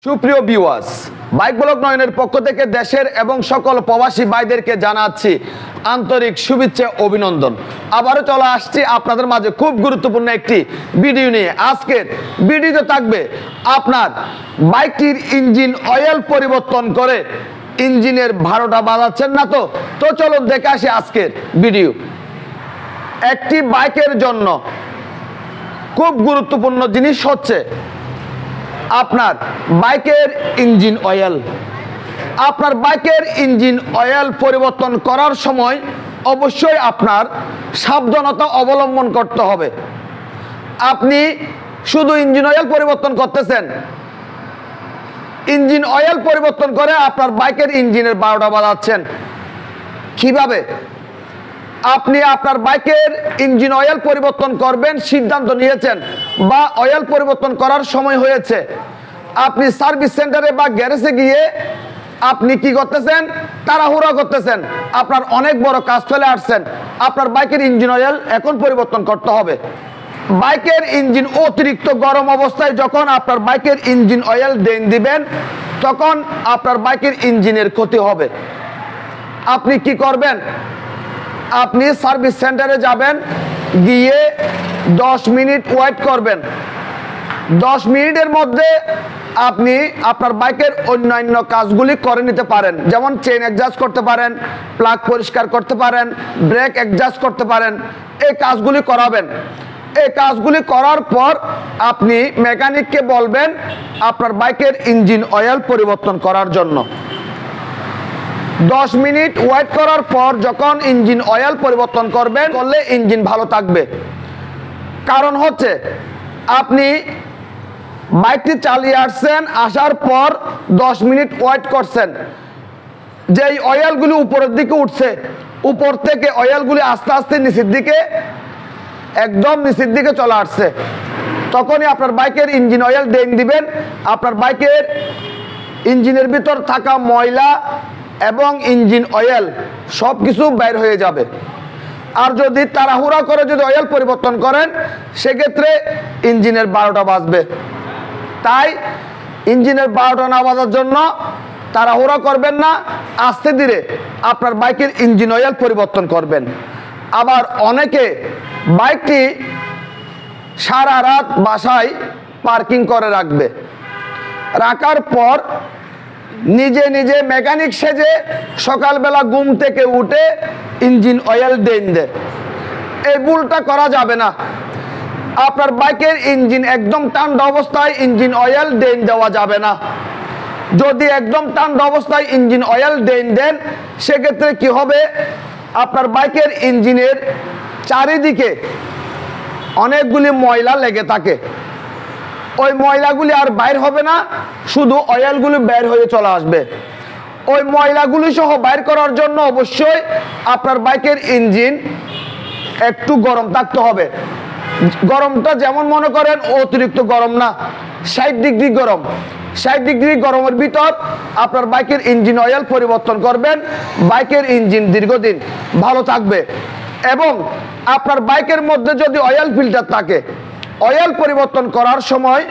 সুপ্রিয় viewers, bike blog নয়নের পক্ষ থেকে দেশের এবং সকল প্রবাসী ভাইদেরকে জানাচ্ছি আন্তরিক শুভেচ্ছা অভিনন্দন। আবারও চলে আসছি আপনাদের মাঝে খুব গুরুত্বপূর্ণ একটি ভিডিও নিয়ে। আজকের ভিডিওতে থাকবে আপনার বাইকটির ইঞ্জিন অয়েল পরিবর্তন করে ইঞ্জিনের 12টা বাজাচ্ছেন না তো চলুন দেখে আসি আজকের ভিডিও। একটি বাইকের জন্য খুব গুরুত্বপূর্ণ জিনিস হচ্ছে আপনার বাইকের ইঞ্জিন অয়েল। আপনার বাইকের ইঞ্জিন অয়েল পরিবর্তন করার সময় অবশ্যই আপনার সাবধানতা অবলম্বন করতে হবে। আপনি শুধু ইঞ্জিন অয়েল পরিবর্তন করতেছেন, ইঞ্জিন অয়েল পরিবর্তন করে আপনার বাইকের ইঞ্জিনের 12টা বাজাচ্ছেন কিভাবে? আপনি আপনার বাইকের ইঞ্জিন অয়েল পরিবর্তন করবেন সিদ্ধান্ত নিয়েছেন বা অয়েল পরিবর্তন করার সময় হয়েছে, আপনি সার্ভিস সেন্টারে বা গ্যারেজে গিয়ে আপনি কি করতেছেন? তাড়াহুড়া করতেছেন, আপনার অনেক বড় কাজ ফেলে আসছেন, আপনার বাইকের ইঞ্জিন অয়েল এখন পরিবর্তন করতে হবে। বাইকের ইঞ্জিন অতিরিক্ত গরম অবস্থায় যখন আপনার বাইকের ইঞ্জিন অয়েল দিবেন তখন আপনার বাইকের ইঞ্জিনের ক্ষতি হবে। আপনি কি করবেন? আপনি সার্ভিস সেন্টারে যাবেন, গিয়ে 10 মিনিট ওয়েট করবেন। 10 মিনিটের মধ্যে আপনি আপনার বাইকের অন্যান্য কাজগুলি করে নিতে পারেন, যেমন চেইন অ্যাডজাস্ট করতে পারেন, প্লাগ পরিষ্কার করতে পারেন, ব্রেক অ্যাডজাস্ট করতে পারেন। এই কাজগুলি করাবেন। এই কাজগুলি করার পর আপনি মেকানিককে বলবেন আপনার বাইকের ইঞ্জিন অয়েল পরিবর্তন করার জন্য। 10 মিনিট ওয়েট করার পর যখন ইঞ্জিন অয়েল পরিবর্তন করবেন করলে ইঞ্জিন ভালো থাকবে। কারণ হচ্ছে আপনি বাইকটি চালিয়ে আসছেন, আসার পর 10 মিনিট ওয়েট করছেন, যেই অয়েলগুলি উপরের দিকে উঠছে, উপর থেকে অয়েলগুলি আস্তে আস্তে নিচের দিকে, একদম নিচের দিকে চলে আসছে, তখনই আপনার বাইকের ইঞ্জিন অয়েল দিবেন। আপনার বাইকের ইঞ্জিনের ভিতর থাকা ময়লা এবং ইঞ্জিন অয়েল সব কিছু বের হয়ে যাবে। আর যদি তাড়াহুড়া করে যদি অয়েল পরিবর্তন করেন সেক্ষেত্রে ইঞ্জিনের 12টা বাজবে। তাই ইঞ্জিনের 12টা না বাজার জন্য তাড়াহুড়া করবেন না, আস্তে ধীরে আপনার বাইকের ইঞ্জিন অয়েল পরিবর্তন করবেন। আবার অনেকে বাইকটি সারা রাত বাসায় পার্কিং করে রাখবে, রাখার পর নিজে নিজে মেকানিক সেজে সকালবেলা ঘুম থেকে উঠে ইঞ্জিন অয়েল দেয়। এই ভুলটা করা যাবে না। আপনার বাইকের ইঞ্জিন একদম ঠান্ডা অবস্থায় ইঞ্জিন অয়েল দেওয়া যাবে না। যদি একদম ঠান্ডা অবস্থায় ইঞ্জিন অয়েল দেন সেক্ষেত্রে কি হবে? আপনার বাইকের ইঞ্জিনের চারিদিকে অনেকগুলি ময়লা লেগে থাকে, ওই ময়লাগুলি আর বাইর হবে না, শুধু অয়েলগুলি বের হয়ে চলে আসবে। ওই ময়লাগুলি সহ বাইর করার জন্য অবশ্যই আপনার বাইকের ইঞ্জিন একটু গরম থাকতে হবে। গরমটা যেমন মনে করেন অতিরিক্ত গরম না, 60 ডিগ্রি গরম। 60 ডিগ্রি গরমের ভিতর আপনার বাইকের ইঞ্জিন অয়েল পরিবর্তন করবেন, বাইকের ইঞ্জিন দীর্ঘদিন ভালো থাকবে। এবং আপনার বাইকের মধ্যে যদি অয়েল ফিল্টার থাকে, অয়েল পরিবর্তন করার সময়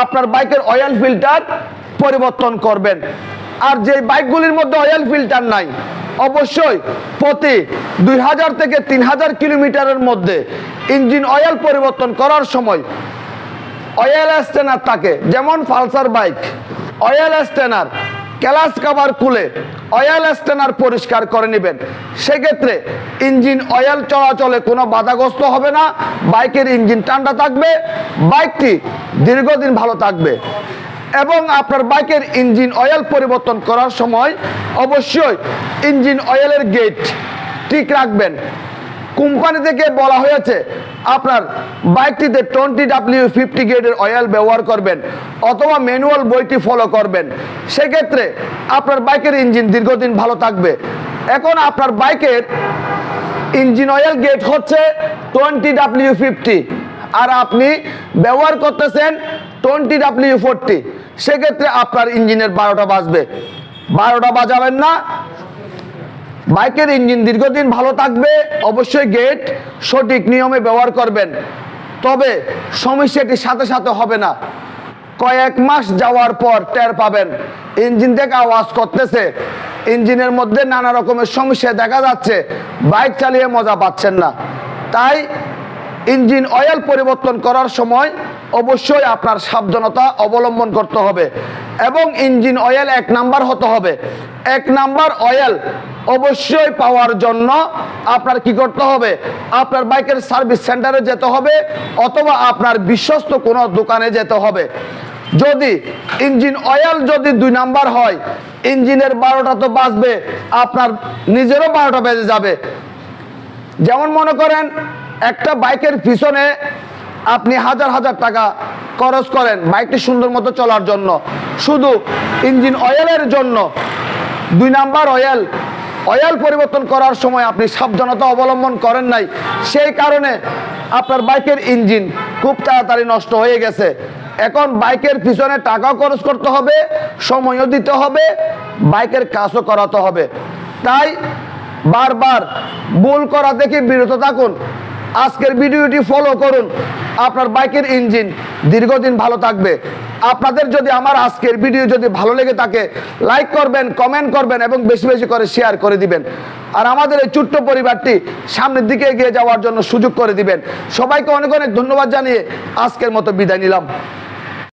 আপনার বাইকের অয়েল ফিল্টার পরিবর্তন করবেন। আর যে বাইকগুলির মধ্যে অয়েল ফিল্টার নাই, অবশ্যই প্রতি 2000 থেকে 3000 কিলোমিটারের মধ্যে ইঞ্জিন অয়েল পরিবর্তন করার সময় অয়েল স্টেনার থাকে, যেমন Pulsar bike, oil স্টেনার, clutch cover খুলে অয়েল স্টেনার পরিষ্কার করে নেবেন। সেক্ষেত্রে ইঞ্জিন অয়েল চলাচলে কোনো বাধাগ্রস্ত হবে না, বাইকের ইঞ্জিন ঠান্ডা থাকবে, বাইকটি দীর্ঘদিন ভালো থাকবে। এবং আপনার বাইকের ইঞ্জিন অয়েল পরিবর্তন করার সময় অবশ্যই ইঞ্জিন অয়েলের গেট ঠিক রাখবেন। কোম্পানি থেকে বলা হয়েছে আপনার বাইকটিতে 20W50 গ্রেডের অয়েল ব্যবহার করবেন অথবা ম্যানুয়াল বইটি ফলো করবেন। সেক্ষেত্রে আপনার বাইকের ইঞ্জিন দীর্ঘদিন ভালো থাকবে। এখন আপনার বাইকের ইঞ্জিন অয়েল গেট হচ্ছে 20W50 আর আপনি ব্যবহার করতেছেন 20W40, সেক্ষেত্রে আপনার ইঞ্জিনের 12টা বাজবে। 12টা বাজাবেন না। বাইকের ইঞ্জিন দীর্ঘদিন ভালো থাকবে, অবশ্যই গেট সঠিক নিয়মে ব্যবহার করবেন। তবে সমস্যাটি সাথে সাথে হবে না। কয়েক মাস যাওয়ার পর টের পাবেন ইঞ্জিন থেকে আওয়াজ করতেছে, ইঞ্জিনের মধ্যে নানা রকমের সমস্যা দেখা যাচ্ছে, বাইক চালিয়ে মজা পাচ্ছেন না। তাই ইঞ্জিন অয়েল পরিবর্তন করার সময় অবশ্যই আপনার সাবধানতা অবলম্বন করতে হবে এবং ইঞ্জিন অয়েল 1 নাম্বার হতে হবে। 1 নাম্বার অয়েল অবশ্যই পাওয়ার জন্য আপনার কি করতে হবে, আপনার বাইকের সার্ভিস সেন্টারে যেতে হবে অথবা আপনার বিশ্বস্ত কোনো দোকানে যেতে হবে। যদি ইঞ্জিন অয়েল যদি 2 নাম্বার হয়, ইঞ্জিনের 12টা তো বাজবে, আপনার নিজেরও 12টা বেজে যাবে। যেমন মনে করেন একটা বাইকের পিছনে আপনি হাজার হাজার টাকা খরচ করেন বাইকটি সুন্দর মতো চলার জন্য, শুধু ইঞ্জিন অয়েলের জন্য 2 নাম্বার অয়েল পরিবর্তন করার সময় আপনি সাবধানতা অবলম্বন করেন নাই, সেই কারণে আপনার বাইকের ইঞ্জিন খুব তাড়াতাড়ি নষ্ট হয়ে গেছে। এখন বাইকের পিছনে টাকাও খরচ করতে হবে, সময়ও দিতে হবে, বাইকের কাজও করাতে হবে। তাই বারবার ভুল করা থেকে বিরত থাকুন। আজকের ভিডিওটি ফলো করুন, আপনার বাইকের ইঞ্জিন দীর্ঘদিন ভালো থাকবে। আপনাদের যদি আমার আজকের ভিডিও যদি ভালো লেগে থাকে লাইক করবেন, কমেন্ট করবেন এবং বেশি বেশি করে শেয়ার করে দিবেন। আর আমাদের এই ছোট্ট পরিবারটি সামনের দিকে এগিয়ে যাওয়ার জন্য সুযোগ করে দিবেন। সবাইকে অনেক অনেক ধন্যবাদ জানিয়ে আজকের মতো বিদায় নিলাম।